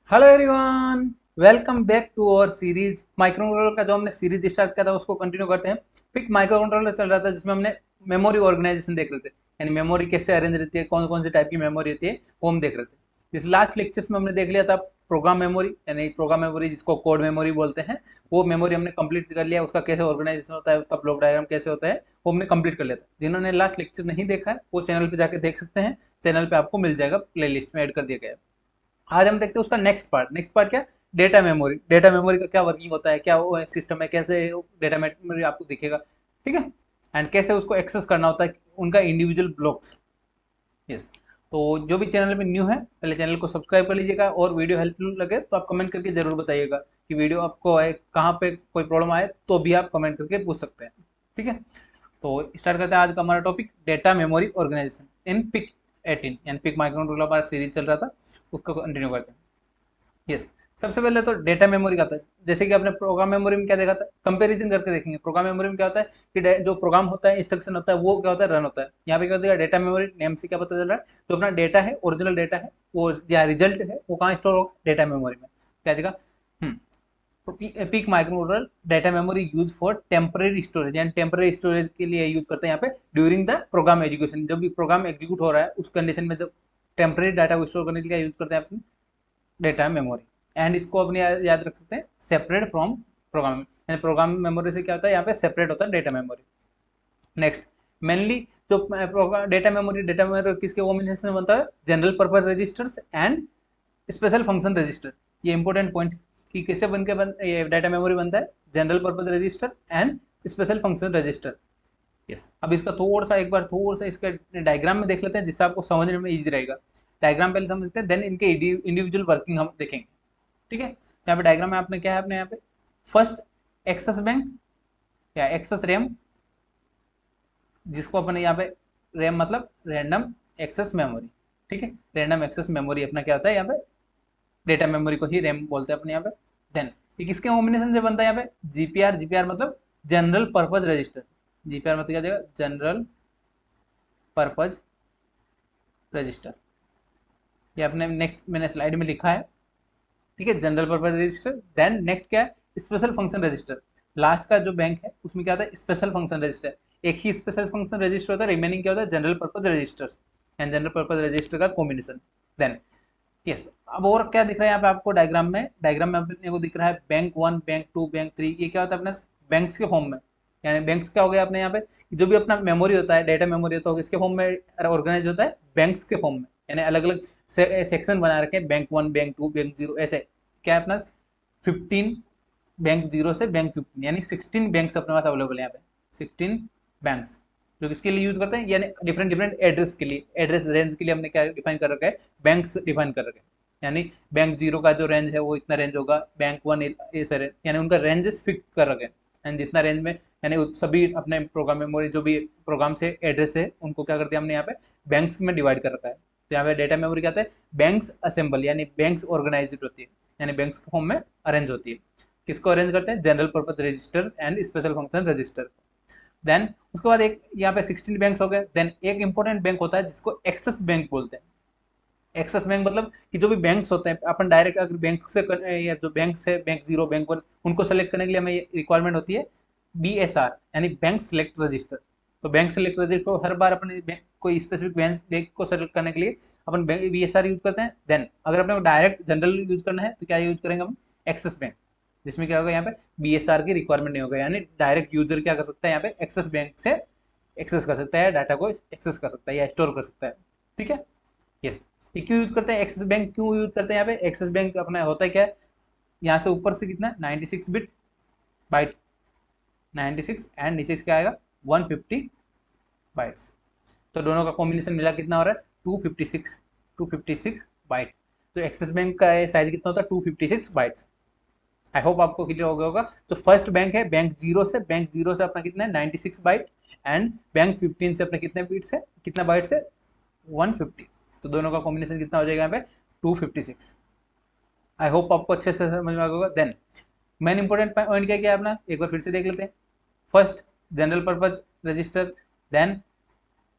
Hello everyone, welcome back to our series. Microcontroller का जो हमने सीरीज स्टार्ट किया था उसको कंटिन्यू करते हैं। पिक माइक्रो कंट्रोलर चल रहा था जिसमें हमने मेमोरी ऑर्गेनाइजेशन देख रहे थे, यानी मेमोरी कैसे अरेंज रहती है, कौन कौन से टाइप की मेमोरी होती है वो हम देख रहे थे। इस लास्ट लेक्चर्स में हमने देख लिया था प्रोग्राम मेमोरी, यानी प्रोग्राम मेमोरी जिसको कोड मेमोरी बोलते हैं। वो मेमोरी हमने कंप्लीट कर लिया, उसका कैसे ऑर्गेनाइजेशन होता है, उसका ब्लॉक डायग्राम कैसे होता है वो हमने कंप्लीट कर लिया था। जिन्होंने लास्ट लेक्चर नहीं देखा है वो चैनल पे जाके देख सकते हैं, चैनल पे आपको मिल जाएगा, प्ले लिस्ट में ऐड कर दिया गया है। आज हम देखते हैं उसका नेक्स्ट पार्ट क्या, डेटा मेमोरी। डेटा मेमोरी का क्या वर्किंग होता है, क्या वो सिस्टम है, कैसे डेटा मेमोरी आपको दिखेगा, ठीक है, एंड कैसे उसको एक्सेस करना होता है, उनका इंडिविजुअल ब्लॉक्स। यस। तो जो भी चैनल पे न्यू है पहले चैनल को सब्सक्राइब कर लीजिएगा, और वीडियो हेल्पफुल लगे तो आप कमेंट करके जरूर बताइएगा कि वीडियो आपको कहाँ पे कोई प्रॉब्लम आए तो भी आप कमेंट करके पूछ सकते हैं, ठीक है। तो स्टार्ट करते हैं आज का हमारा टॉपिक, डेटा मेमोरी ऑर्गेनाइजेशन इन पिक 18, यानी पिक माइक्रो कंट्रोलर हमारा सीरीज चल रहा था, उसको कंटिन्यू करते हैं। यस। सबसे पहले तो डेटा मेमोरी का आता है, जैसे कि आपने प्रोग्राम मेमोरी में क्या देखा था, कंपैरिजन करके देखेंगे। प्रोग्राम मेमोरी में क्या होता है कि जो प्रोग्राम होता है, इंस्ट्रक्शन होता है, वो क्या होता है, रन होता है। यहाँ पे क्या होता है, डेटा मेमोरी नेम से क्या पता चल रहा है, जो अपना डेटा है, ओरिजिनल डेटा है, वो या रिजल्ट है, वो कहाँ स्टोर होगा, डेटा मेमोरी में। क्या देखा। Peak micro data memory use for temporary storage, यानी टेम्परेरी स्टोरेज के लिए यूज करते हैं यहाँ पे ड्यूरिंग द प्रोग्राम एजुकेशन। जब भी प्रोग्राम एग्जीक्यूट हो रहा है उस कंडीशन में जब टेम्परेरी डाटा को स्टोर करने के लिए यूज करते हैं अपनी डेटा मेमोरी। एंड इसको अपने याद रख सकते हैं सेपरेट फ्रॉम प्रोग्राम, यानी प्रोग्राम मेमोरी से क्या होता है, यहाँ पे सेपरेट होता है डेटा मेमोरी। नेक्स्ट, मेनली जो डेटा मेमोरी किसके कॉम्बिनेशन में बनता है, general purpose registers and special function register. ये इंपॉर्टेंट पॉइंट कि कैसे बन के ये डाटा मेमोरी बनता है, general purpose register and special function register. Yes. अब इसका थोड़ा सा इसका डायग्राम में देख लेते हैं जिससे आपको समझने में इजी रहेगा। डायग्राम पहले समझते हैं, देन इनके इंडिविजुअल वर्किंग हम देखेंगे, ठीक है। यहाँ पे डायग्राम में आपने क्या है, अपने यहाँ पे फर्स्ट एक्सेस बैंक या एक्सेस रैम, जिसको अपने यहाँ पे रैम मतलब रैंडम एक्सेस मेमोरी, ठीक है। रैंडम एक्सेस मेमोरी अपना क्या होता है, यहाँ पे डेटा मेमोरी को ही रैम बोलते हैं अपने यहाँ पे। देन ये किसके कॉम्बिनेशन से बनता है, यहाँ पे जीपीआर। जीपीआर मतलब जनरल पर्पज रजिस्टर। जीपीआर मतलब क्या देगा, जनरल पर्पज रजिस्टर। ये अपने नेक्स्ट मैंने स्लाइड में लिखा है, ठीक है, general purpose register. Then next क्या है, स्पेशल फंक्शन रजिस्टर। लास्ट का जो बैंक है उसमें क्या होता है, स्पेशल फंक्शन रजिस्टर। एक ही स्पेशल फंक्शन रजिस्टर होता है, रिमेनिंग क्या होता है, general purpose register and general purpose register का कॉम्बिनेशन। Then yes. अब और क्या दिख रहा है यहाँ पे आपको डायग्राम में अपने को दिख रहा है बैंक 1, बैंक 2, बैंक 3। ये क्या होता है अपने बैंक्स के फॉर्म में, यानी बैंक्स क्या हो गया अपने यहाँ पे, जो भी अपना मेमोरी होता है, डेटा मेमोरी होता है, इसके फॉर्म में ऑर्गेनाइज होता है बैंक्स के फॉर्म में, यानी अलग अलग सेक्शन बना रखे हैं, बैंक 1, बैंक 2, बैंक 0 ऐसे। क्या है अपना 15, बैंक 0 से बैंक 15, यानी 16 बैंक्स अपने पास अवेलेबल है यहाँ पे। 16 बैंक्स जो किसके लिए यूज करते हैं, यानी डिफरेंट डिफरेंट एड्रेस के लिए, एड्रेस रेंज के लिए हमने क्या डिफाइन कर रखा है, बैंक्स डिफाइन कर रखे हैं। यानी बैंक 0 का जो रेंज है वो इतना रेंज होगा, बैंक 1 ऐसे रेंज, यानी उनका रेंजेस फिक्स कर रखे हैं। एंड जितना रेंज में, यानी सभी अपने प्रोग्राम मेमोरी जो भी प्रोग्राम से एड्रेस है उनको क्या करते हैं हमने यहाँ पे बैंक्स में डिवाइड कर रखा है। तो यहाँ पे डेटा मेमोरी क्या होता है, बैंक्स असेंबल, यानी बैंक्स ऑर्गेनाइज होती है, यानी बैंक्स के फॉर्म में अरेंज होती है। किसको अरेंज करते हैं, general purpose register and special function register. Then उसके बाद एक यहाँ पे 16 बैंक्स हो गए। देन एक इंपॉर्टेंट बैंक होता है जिसको एक्सेस बैंक बोलते हैं। एक्सेस बैंक मतलब कि जो भी बैंक्स होते हैं, अपन डायरेक्ट अगर बैंक से या जो बैंक से बैंक 0, बैंक 1 उनको सेलेक्ट करने के लिए हमें ये रिक्वायरमेंट होती है BSR, यानी बैंक सेलेक्ट रजिस्टर। तो बैंक सेलेक्ट रजिस्टर को हर बार अपने कोई स्पेसिफिक बैंक को सेलेक्ट करने के लिए अपन BSR यूज करते हैं। देन अगर अपने को डायरेक्ट जनरल यूज करना है तो क्या यूज करेंगे हम, एक्सेस बैंक, जिसमें क्या होगा यहाँ पे BSR की रिक्वायरमेंट नहीं होगा, यानी डायरेक्ट यूजर क्या कर सकता है यहाँ पे एक्सेस बैंक से एक्सेस कर सकता है, डाटा को एक्सेस कर सकता है या स्टोर कर सकता है, ठीक है। यस। ये क्यों यूज करते हैं, एक्सेस बैंक क्यों यूज करते हैं यहाँ पे, एक्सेस बैंक अपना होता है क्या है, यहाँ से ऊपर से कितना 96 बिट बाइट, 96, एंड नीचे से क्या आएगा 150 बाइट्स। तो दोनों का कॉम्बिनेशन मिला कितना हो रहा है, 256 बाइट। तो एक्सेस बैंक का साइज कितना होता है, 256 बाइट्स। आई होप आपको क्लियर हो गया होगा। तो फर्स्ट बैंक है बैंक 0 से अपना कितना है 96 बाइट, एंड बैंक 15 से अपने कितने बिट्स है, कितना बाइट्स है 150। तो दोनों का कॉम्बिनेशन कितना हो जाएगा यहाँ पे 256। आई होप आपको अच्छे से समझ में आ गया होगा। देन मेन इंपॉर्टेंट पॉइंट क्या क्या है अपना, एक बार फिर से देख लेते हैं। First general purpose register, then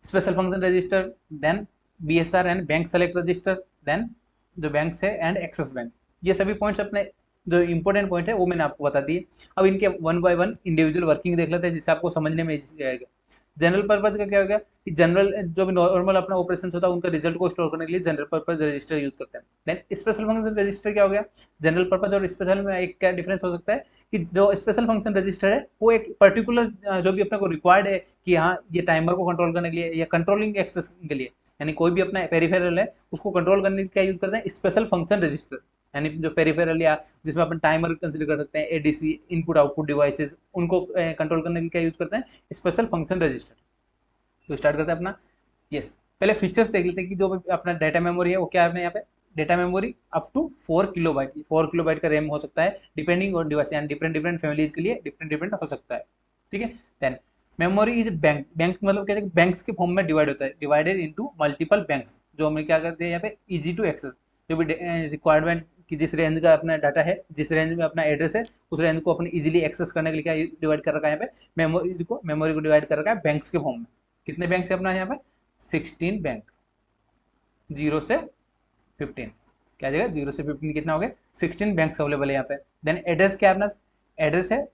special function register, then BSR and bank select register, then जो बैंक है एंड एक्सेस बैंक। ये सभी पॉइंट्स अपने जो इंपॉर्टेंट पॉइंट है वो मैंने आपको बता दिए। अब इनके one by one individual working देख लेते हैं जिससे आपको समझने में इजी आएगा। जनरल पर्पज का क्या हो गया कि जनरल जो भी नॉर्मल अपना ऑपरेशन होता है उनका रिजल्ट को स्टोर करने के लिए जनरल पर्पज रजिस्टर यूज करते हैं। देन स्पेशल फंक्शन रजिस्टर क्या हो गया, जनरल पर्पज और स्पेशल में एक क्या डिफरेंस हो सकता है कि जो स्पेशल फंक्शन रजिस्टर है वो एक पर्टिकुलर जो भी अपने को रिक्वायर्ड है कि हाँ ये टाइमर को कंट्रोल करने के लिए या कंट्रोलिंग एक्सेस के लिए, यानी कोई भी अपना पेरिफेरल है उसको कंट्रोल करने के लिए क्या यूज करते हैं, स्पेशल फंक्शन रजिस्टर। यानी जो पेरिफेरल या जिसमें अपन टाइमर कंसीडर कर सकते हैं, एडीसी इनपुट आउटपुट डिवाइसेस, उनको कंट्रोल करने के लिए क्या यूज करते हैं, स्पेशल फंक्शन रजिस्टर। तो स्टार्ट करते हैं अपना। यस, पहले फीचर्स देख लेते हैं कि जो भी अपना डाटा मेमोरी है वो क्या है यहाँ पे, data memory up to 4 kilobyte, 4 kilobyte का रैम हो सकता है डिपेंडिंग ऑन डिवाइस, यानी डिफरेंट डिफरेंट फैमिलीज के लिए डिफरेंट डिफरेंट हो सकता है। ठीक है। Then memory is bank, bank मतलब क्या है, बैंक्स के फॉर्म में डिवाइड होता है, डिवाइडेड इनटू मल्टीपल बैंक्स, जो हम क्या करते हैं यहाँ पे इजी टू एक्सेस, जो भी रिक्वायरमेंट कि जिस रेंज का अपना डाटा है, जिस रेंज में अपना एड्रेस है, उस रेंज को अपने इजीली एक्सेस करने के लिए क्या डिवाइड कर रखा है यहाँ पे, मेमोरी को डिवाइड कर रखा है बैंक्स के फॉर्म में। कितने बैंक है अपना यहाँ पे, 16 बैंक, 0 से 15, क्या जाएगा 0 से 15 कितना हो गया, 16 बैंक अवेलेबल है यहाँ पे। देन एड्रेस क्या है अपना, एड्रेस है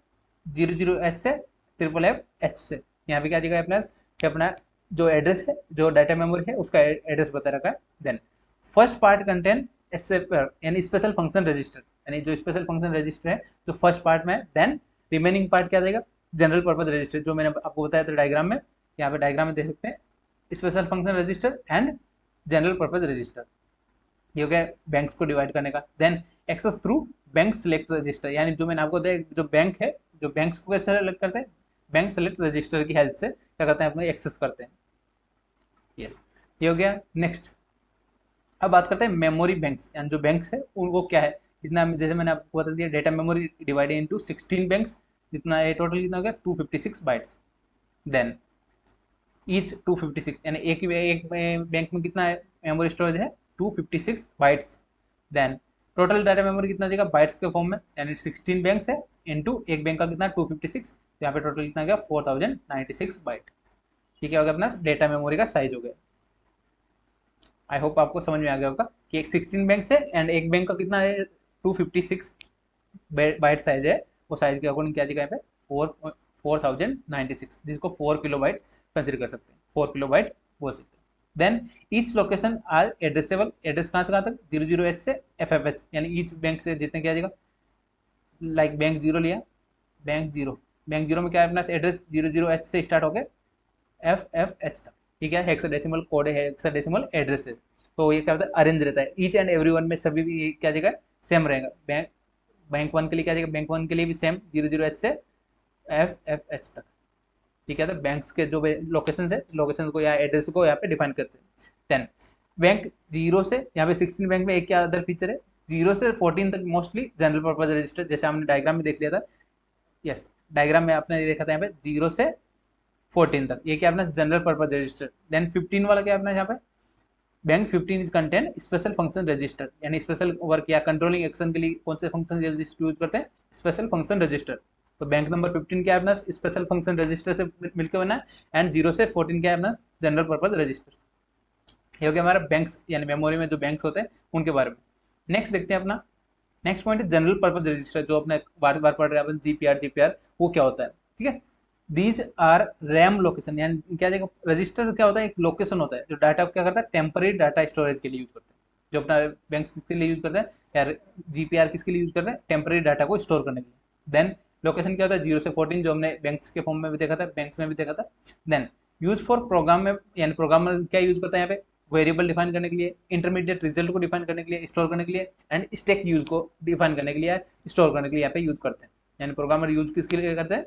00H से FFF से, यहाँ पे क्या जाएगा अपना कि अपना जो एड्रेस है, जो डाटा मेमोरी है उसका एड्रेस बता रखा है। देन फर्स्ट पार्ट कंटेन यानी स्पेशल फंक्शन रजिस्टर, यानी जो स्पेशल फंक्शन रजिस्टर है जो फर्स्ट पार्ट में है। देन रिमेनिंग पार्ट क्या जाएगा, जनरल पर्पज रजिस्टर, जो मैंने आपको बताया था डायग्राम में, यहाँ पे डायग्राम में देख सकते हैं, special function register and general purpose register, ये हो गया बैंक्स को डिवाइड करने का। Then access through bank select register, यानी जो मैंने आपको बताया जो बैंक है, जो बैंक्स को कैसे सेलेक्ट करते हैं, बैंक सेलेक्ट रजिस्टर की हेल्प से क्या करते हैं अपने एक्सेस करते हैं। यस, ये हो गया। नेक्स्ट अब बात करते हैं मेमोरी बैंक्स, यानी जो बैंक्स है उनको क्या है, इतना जैसे मैंने आपको बता दिया data memory divided into 16 banks, जितना ये टोटल कितना हो गया 256 बाइट्स। देन ईच 256, यानी एक बैंक में कितना है मेमोरी स्टोरेज है 256 bytes. Then total data memory कितना देगा बाइट्स के फॉर्म में, यानी 16 बैंक है इनटू एक बैंक का कितना 256, तो यहाँ पे टोटल कितना गया 4096 बाइट। ठीक है, हो गया अपना डेटा मेमोरी का साइज हो गया। आई होप आपको समझ में आ गया होगा कि एक 16 बैंक है एंड एक बैंक का कितना है 256 बाइट साइज है, वो साइज के अकॉर्डिंग क्या दिखा यहाँ पे 4096, जिसको 4 किलोबाइट कंसिडर कर सकते हैं, 4 किलोबाइट बोल सकते हैं। Then each location are addressable, address कहाँ से कहाँ तक 00H से FFH, यानी ईच बैंक से जितने क्या जाएगा, लाइक बैंक जीरो लिया, बैंक जीरो में क्या है अपना एड्रेस 00H से स्टार्ट हो गए FFH तक। ठीक है, हेक्साडेसिमल कोड है, हेक्साडेसिमल एड्रेस है, तो ये क्या होता है अरेंज रहता है ईच एंड एवरी वन में, सभी भी क्या जगह सेम रहेगा। बैंक वन के लिए क्या जाएगा, बैंक वन के लिए भी सेम 00H से FFH तक। ठीक है, तो बैंक्स के जो लोकेशन है, लोकेशन को या एड्रेस को यहाँ पे डिफाइन करते हैं। 10 बैंक जीरो से, यहाँ पे 16 बैंक में एक क्या अदर फीचर है, 0 से 14 तक मोस्टली जनरल पर्पज रजिस्टर, जैसे हमने डायग्राम में देख लिया था। यस, डायग्राम में आपने देखा था यहाँ पे 0 से 14 तक, ये क्या अपना जनरल पर्पज रजिस्टर। देन 15 वाला क्या अपना यहाँ पे bank 15 is contain special function register, यानी स्पेशल वर्क या कंट्रोलिंग एक्शन के लिए कौन से फंक्शन रजिस्टर यूज करते हैं, स्पेशल फंक्शन रजिस्टर। तो बैंक नंबर 15 क्या है अपना स्पेशल फंक्शन रजिस्टर से मिलकर बना है, एंड 0 से 14 क्या है अपना जनरल पर्पज रजिस्टर। ये हो गया हमारा बैंक्स, यानी मेमोरी में जो बैंक्स होते हैं उनके बारे में। नेक्स्ट देखते हैं अपना नेक्स्ट पॉइंट है जनरल पर्पज रजिस्टर, जो अपने बार बार पढ़ रहे हैं अपन जीपीआर, वो क्या होता है। ठीक है, दीज आर रैम लोकेशन, यानी क्या देखो रजिस्टर क्या होता है, एक लोकेशन होता है जो डाटा क्या करता है टेम्पररी डाटा स्टोरेज के लिए यूज करते हैं, जो अपना बैंक किसके लिए यूज करते हैं, या जीपीआर किसके लिए यूज करते हैं, टेम्पररी डाटा को स्टोर करने के लिए। देन लोकेशन क्या होता है 0 से 14, जो हमने बैंक्स के फॉर्म में भी देखा था, बैंक्स में भी देखा था। देन यूज फॉर प्रोग्राम में, यानी प्रोग्रामर क्या यूज करता है यहाँ पे वेरिएबल डिफाइन करने के लिए, इंटरमीडिएट रिजल्ट को डिफाइन करने के लिए, स्टोर करने के लिए, एंड स्टैक यूज को डिफाइन करने के लिए, स्टोर करने के लिए यहाँ पे यूज करते हैं। यानी प्रोग्रामर यूज किसके लिए करते हैं,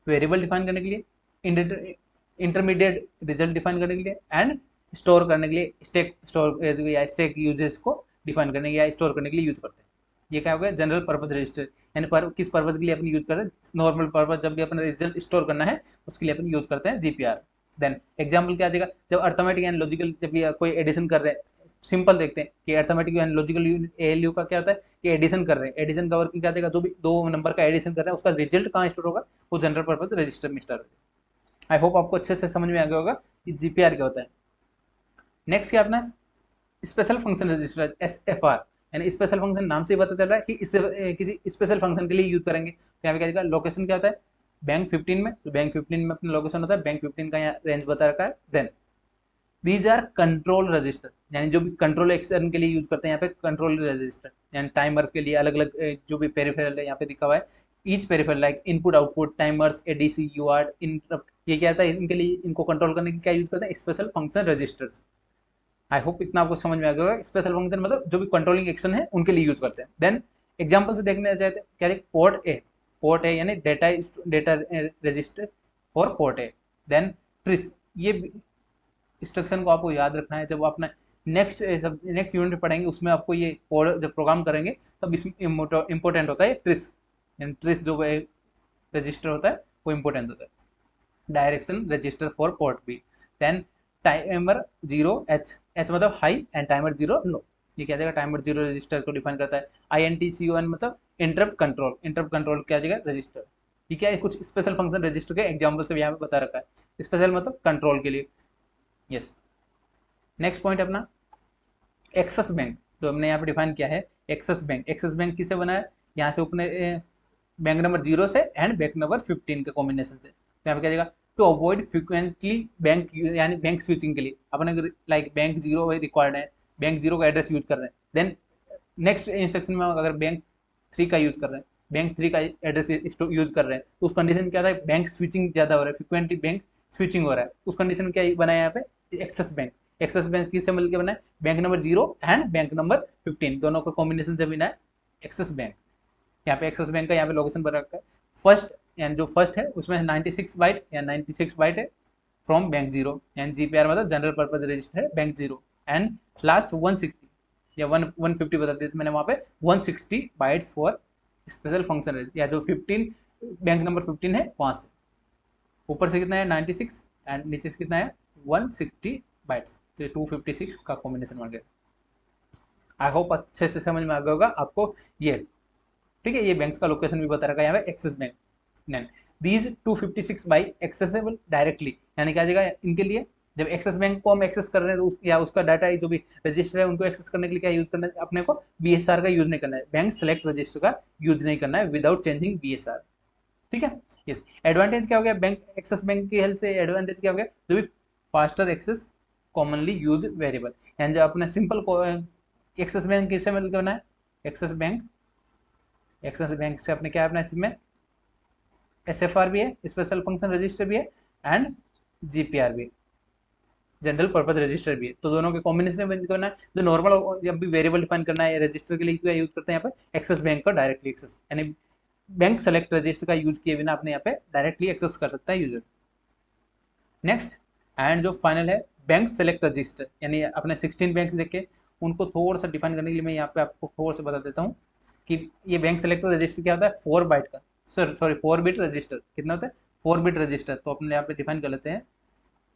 वेरिएबल डिफाइन करने के लिए, इंटरमीडिएट रिजल्ट डिफाइन करने के लिए, एंड स्टोर करने के लिए, स्टैक स्टोर या स्टैक यूजेस को डिफाइन करने या स्टोर करने के लिए यूज करते हैं। ये क्या हो गया जनरल पर्पज रजिस्टर, यानी किस पर्पज के लिए अपन यूज करते हैं, नॉर्मल पर्पज जब भी अपना रिजल्ट स्टोर करना है उसके लिए अपन यूज करते हैं जीपीआर। देन एग्जाम्पल क्या देगा, जब अर्थमेटिक एंड लॉजिकल जब भी कोई एडिशन कर रहे हैं, सिंपल देखते हैं कि अर्थमेटिक एंड लॉजिकल एएलयू का क्या होता है कि एडिशन कर रहे हैं, एडिशन का वर्क क्या देगा, जो भी दो नंबर का एडिशन कर रहे हैं उसका रिजल्ट कहाँ स्टोर होगा, वो जनरल पर्पज रजिस्टर में स्टोर होगा। आई होप आपको अच्छे से समझ में आ गया होगा कि जीपीआर क्या होता है। नेक्स्ट क्या अपना स्पेशल फंक्शन रजिस्टर SFR, यानी स्पेशल फंक्शन नाम से ही पता चल रहा है कि इससे किसी स्पेशल फंक्शन के लिए यूज करेंगे। तो यहाँ पे क्या दिखा, लोकेशन क्या होता है बैंक 15 में, तो बैंक 15 में अपना लोकेशन होता है, बैंक 15 का यहाँ रेंज बता रखा है। Then these are control register, यानी जो भी कंट्रोल एक्शन के लिए यूज करते हैं यहाँ पे कंट्रोल रजिस्टर, यानी टाइमर के लिए अलग अलग जो भी पेरिफेरल है यहाँ पे दिखा हुआ है। Each peripheral like input output timers ADC UART interrupt, ये क्या था इनके लिए, इनको कंट्रोल करने के क्या यूज करते हैं, special function registers. I hope इतना आपको समझ में आ गया होगा। स्पेशल फंक्शन मतलब जो भी कंट्रोलिंग एक्शन है उनके लिए यूज करते हैं। देन एग्जांपल से देखने चाहते हैं क्या, पोर्ट ए यानी data register for port A. Then TRIS, ये इंस्ट्रक्शन को आपको याद रखना है, जब अपना नेक्स्ट यूनिट पढ़ेंगे उसमें आपको ये कोड जब प्रोग्राम करेंगे तब इसमें इंपॉर्टेंट होता है ट्रिस, ट्रिस जो रजिस्टर होता है वो इंपॉर्टेंट होता है। Direction register for port B. Then timer 0 H मतलब हाई एंड टाइमर 0 लो, ये क्या जाएगा टाइमर 0 रजिस्टर को डिफाइन करता है। INTCON मतलब इंटरप्ट कंट्रोल क्या जाएगा रजिस्टर। ठीक है, कुछ स्पेशल फंक्शन रजिस्टर के एग्जाम्पल से यहाँ पे बता रखा है, स्पेशल मतलब कंट्रोल के लिए। यस, नेक्स्ट पॉइंट अपना एक्सेस बैंक, जो हमने यहाँ पे डिफाइन किया है एक्सेस बैंक किससे बना है, यहाँ से अपने बैंक नंबर 0 से एंड बैंक नंबर 15 के कॉम्बिनेशन से। तो यहाँ पे क्या जाएगा, टू अवॉइड फ्रिक्वेंटली बैंक, यानी बैंक स्विचिंग के लिए अपने लाइक बैंक 0 रिक्वायर्ड है, बैंक 0 का एड्रेस यूज कर रहे हैं। देन नेक्स्ट इंस्ट्रक्शन में अगर बैंक 3 का यूज कर रहे हैं, बैंक 3 का एड्रेस यूज कर रहे हैं, तो उस कंडीशन में क्या था, बैंक स्विचिंग ज्यादा हो रहा है, फ्रिक्वेंटली बैंक स्विचिंग हो रहा है, उस कंडीशन में क्या बनाया यहाँ पे एक्सेस बैंक किससे मिलकर बना है, bank number 0 and bank number 15 दोनों का कॉम्बिनेशन से बना है एक्सेस बैंक। यहाँ पे एक्सेस बैंक का यहाँ पे लोकेशन बना रखा है। फर्स्ट यानी जो फर्स्ट है उसमें 96 बाइट या 96 बाइट है फ्रॉम बैंक 0, यानी GPR मतलब जनरल पर्पज रजिस्टर है बैंक 0, एंड लास्ट 160 या 150 बता दिया मैंने वहाँ पे 160 बाइट्स फॉर स्पेशल फंक्शन, या जो 15 बैंक नंबर 15 है वहाँ से। ऊपर से कितना है 96 एंड नीचे से कितना है 160 बाइट्स, तो 256 का कॉम्बिनेशन बन गया। आई होप अच्छे से समझ में आ गया होगा आपको ये। ठीक है, ये बैंक्स का लोकेशन भी बता रखा है यहाँ पे access bank. Then these 256 byte accessible directly, यानी क्या जाएगा इनके लिए, जब एक्सेस बैंक को हम एक्सेस कर रहे हैं तो या उसका डाटा जो भी रजिस्टर है उनको एक्सेस करने के लिए क्या यूज करना है, अपने को BSR का यूज नहीं करना है, बैंक सेलेक्ट रजिस्टर का यूज नहीं करना है विदाउट चेंजिंग BSR। ठीक है, यस। एडवांटेज क्या हो गया बैंक एक्सेस बैंक की हेल्प से, एडवांटेज क्या हो गया, जो भी faster access commonly use variable, यानी जो अपने सिंपल एक्सेस बैंक किससे मिलकर बना है, एक्सेस बैंक से अपने क्या अपना इसमें SFR भी है, स्पेशल फंक्शन रजिस्टर भी है, एंड GPR भी, जनरल पर्पज रजिस्टर भी है। तो दोनों के कॉम्बिनेशन में करना है। जो नॉर्मल जब भी वेरिएबल डिफाइन करना है रजिस्टर के लिए क्या यूज करते हैं यहाँ पे एक्सेस बैंक का डायरेक्टली एक्सेस, यानी बैंक सेलेक्ट रजिस्टर का यूज किए बिना अपने यहाँ पे डायरेक्टली एक्सेस कर सकता है यूजर। नेक्स्ट एंड जो फाइनल है बैंक सेलेक्ट रजिस्टर, यानी अपने 16 बैंक देखे उनको थोड़ा सा डिफाइन करने के लिए मैं यहाँ पे आपको थोड़ा सा बता देता हूँ कि ये बैंक सेलेक्ट रजिस्टर क्या होता है, 4 बाइट का, सॉरी 4 बिट रजिस्टर, कितना होता है 4 बिट रजिस्टर। तो अपने यहाँ पे डिफाइन कर लेते हैं,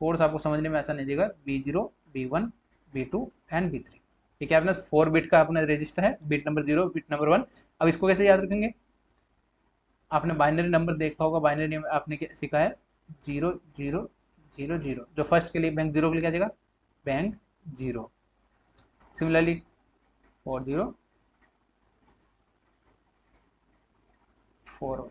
थोड़ा सा आपको समझने में ऐसा नहीं देगा, B0 B1 B2 and B3, ठीक है अपना 4 बिट का अपना रजिस्टर है, बिट नंबर 0 बिट नंबर 1। अब इसको कैसे याद रखेंगे, आपने बाइनरी नंबर देखा होगा, बाइनरी आपने सीखा है 0 0 0 0, जो फर्स्ट के लिए बैंक 0 के लिए क्या जाएगा बैंक 0, सिमिलरली 4 0 4।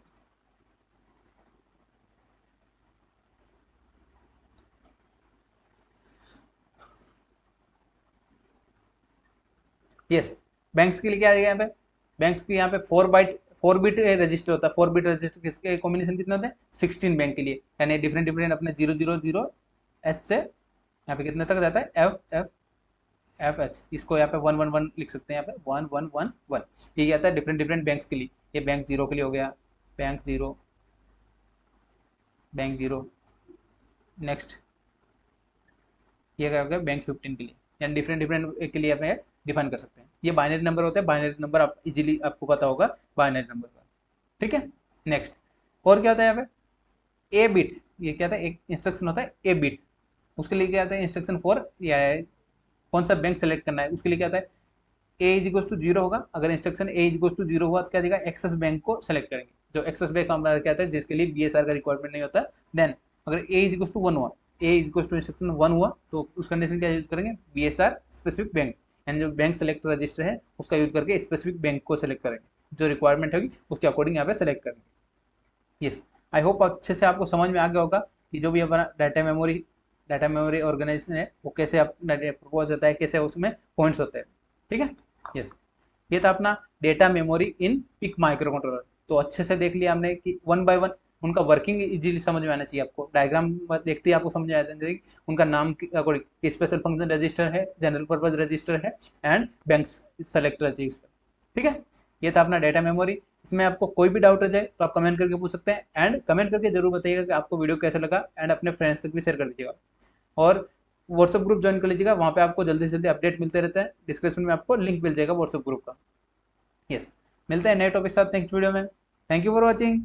यस, बैंक्स के लिए क्या आ जाएगा यहाँ पे, बैंक्स के यहाँ पे 4 बिट रजिस्टर होता है। 4 बिट रजिस्टर किसके कॉम्बिनेशन कितना होता है 16 बैंक के लिए, यानी डिफरेंट अपने 000S से यहाँ पे कितने तक जाता है FFFH, इसको यहाँ पे 111 लिख सकते हैं, यहाँ पे 1111। ये क्या आता है डिफरेंट बैंक्स के लिए, ये बैंक 0 के लिए हो गया, बैंक 0 नेक्स्ट ये क्या हो गया बैंक 15 के लिए, यानी डिफरेंट के लिए आप डिफाइन कर सकते हैं। ये बाइनरी नंबर होते हैं, बाइनरी नंबर आप इजीली आपको पता होगा बाइनरी नंबर का। ठीक है, नेक्स्ट और क्या होता है यहाँ पे ए बिट, ये क्या था एक इंस्ट्रक्शन होता है ए बिट, उसके लिए क्या आता है इंस्ट्रक्शन 4, या कौन सा बैंक सेलेक्ट करना है उसके लिए क्या आता है A=0 होगा। अगर इंस्ट्रक्शन A=0 हुआ तो क्या देगा एक्सेस बैंक को सेलेक्ट करेंगे, जो एक्सेस बैंक हमारा क्या आता है जिसके लिए BSR का रिक्वायरमेंट नहीं होता। देन अगर A=1 हुआ, A=इंस्ट्रक्शन 1 हुआ तो उस कंडीशन क्या यूज करेंगे BSR स्पेसिफिक बैंक, एंड जो बैंक सेलेक्ट रजिस्टर है उसका यूज करके स्पेसिफिक बैंक को सेलेक्ट करेंगे, जो रिक्वायरमेंट होगी उसके अकॉर्डिंग यहाँ पे सेलेक्ट करेंगे। यस, आई होप अच्छे से आपको समझ में आ गया होगा कि जो भी अपना डाटा मेमोरी ऑर्गेनाइजेशन है वो कैसे अपना प्रपोज होता है, कैसे उसमें पॉइंट्स होते हैं। ठीक है, यस, ये था अपना data memory in PIC microcontroller. तो अच्छे से देख लिया हमने कि वन बाय वन उनका वर्किंग इजीली समझ में आना चाहिए आपको, डायग्राम देखते ही आपको समझ में आ जाना चाहिए उनका नाम अकॉर्डिंग स्पेशल फंक्शन रजिस्टर है, जनरल पर्पज रजिस्टर है एंड बैंक सेलेक्ट रजिस्टर। ठीक है, ये था अपना डेटा मेमोरी। इसमें आपको कोई भी डाउट हो जाए तो आप कमेंट करके पूछ सकते हैं, एंड कमेंट करके जरूर बताइएगा कि आपको वीडियो कैसा लगा, एंड अपने फ्रेंड्स तक भी शेयर कर दीजिएगा। और व्हाट्सएप ग्रुप ज्वाइन कर लीजिएगा, वहाँ पे आपको जल्दी से जल्दी अपडेट मिलते रहता है। डिस्क्रिप्शन में आपको लिंक मिल जाएगा व्हाट्सएप ग्रुप का। यस, मिलते हैं नए टॉपिक के साथ नेक्स्ट वीडियो में। Thank you for watching.